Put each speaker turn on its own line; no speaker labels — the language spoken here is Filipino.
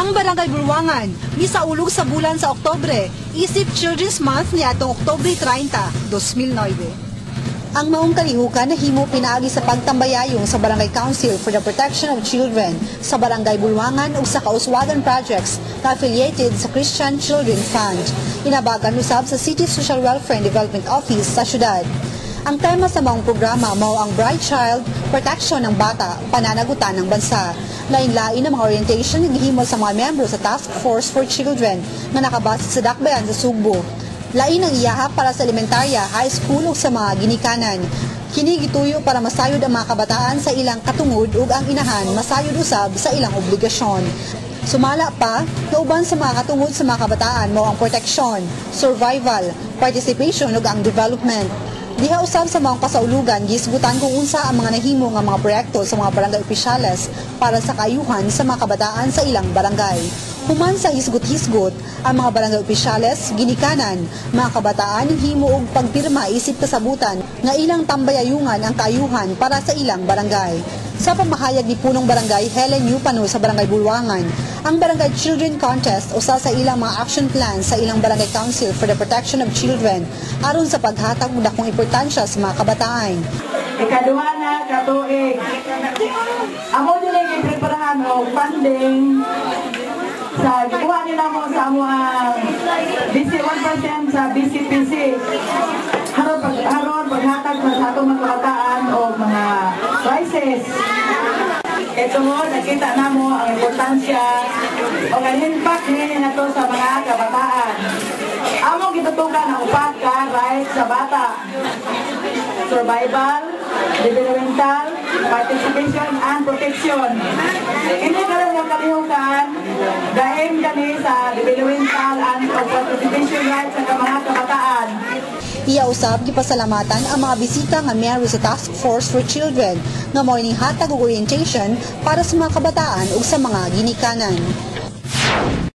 Ang Barangay Bulwangan, misaulog sa bulan sa Oktobre, isip Children's Month niadtong Oktobre 30, 2009. Ang maong kalihukan na himo pinaagi sa pagtambayayong sa Barangay Council for the Protection of Children sa Barangay Bulwangan ug sa kauswagan projects na affiliated sa Christian Children Fund. Inabagan usab sa City Social Welfare and Development Office sa syudad. Ang tema sa maong programa mao ang Bright Child, protection ng bata, pananagutan ng bansa. Lain-lain ang mga orientation ng gihimo sa mga miyembro sa Task Force for Children na nakabase sa Dakbayan sa Sugbo. Lain ang iyaha para sa elementarya, high school ug sa mga ginikanan. Kini gituyo para masayod ang mga kabataan sa ilang katungod ug ang inahan masayod usab sa ilang obligasyon. Sumala pa, nauban sa mga katungod sa mga kabataan mao ang proteksyon, survival, participation ug ang development. Diha usab sa mga kasaulugan gisgutan kung unsa ang mga nahimo nga mga proyekto sa mga barangay opisyales para sa kaayuhan sa mga kabataan sa ilang barangay. Human sa hisgot-hisgot, ang mga barangay opisyales, ginikanan, mga kabataan himo og pagpirma isip kasabutan nga ilang tambayayungan ang kaayuhan para sa ilang barangay. Sa pamahayag ni punong barangay Helen Yupano sa Barangay Bulwangan, ang Barangay Children Contest usa sa ilang mga action plans sa ilang Barangay Council for the Protection of Children aron sa paghatag og dakong importansya sa mga kabataan.
Ikaduha na katuig. Amo dili gipreparahan og funding sa gikuha nila mo sa mga BC 1% sa BCPC. Haron paghatag sa atong mga kabataan o mga crisis. Ito mo, nakita na mo ang importansya o ang impact niya na to sa mga kabataan. Among gitutukan ang upat ka rights sa bata. Survival, developmental, participation, and protection. Hindi ka lang yung kalihukan dahil kami sa developmental and participation rights sa mga kabataan.
Iya usab gipasalamatan ang mga bisita nga miyembro sa Task Force for Children nga mao ning hatag og orientation para sa mga kabataan ug sa mga ginikanan.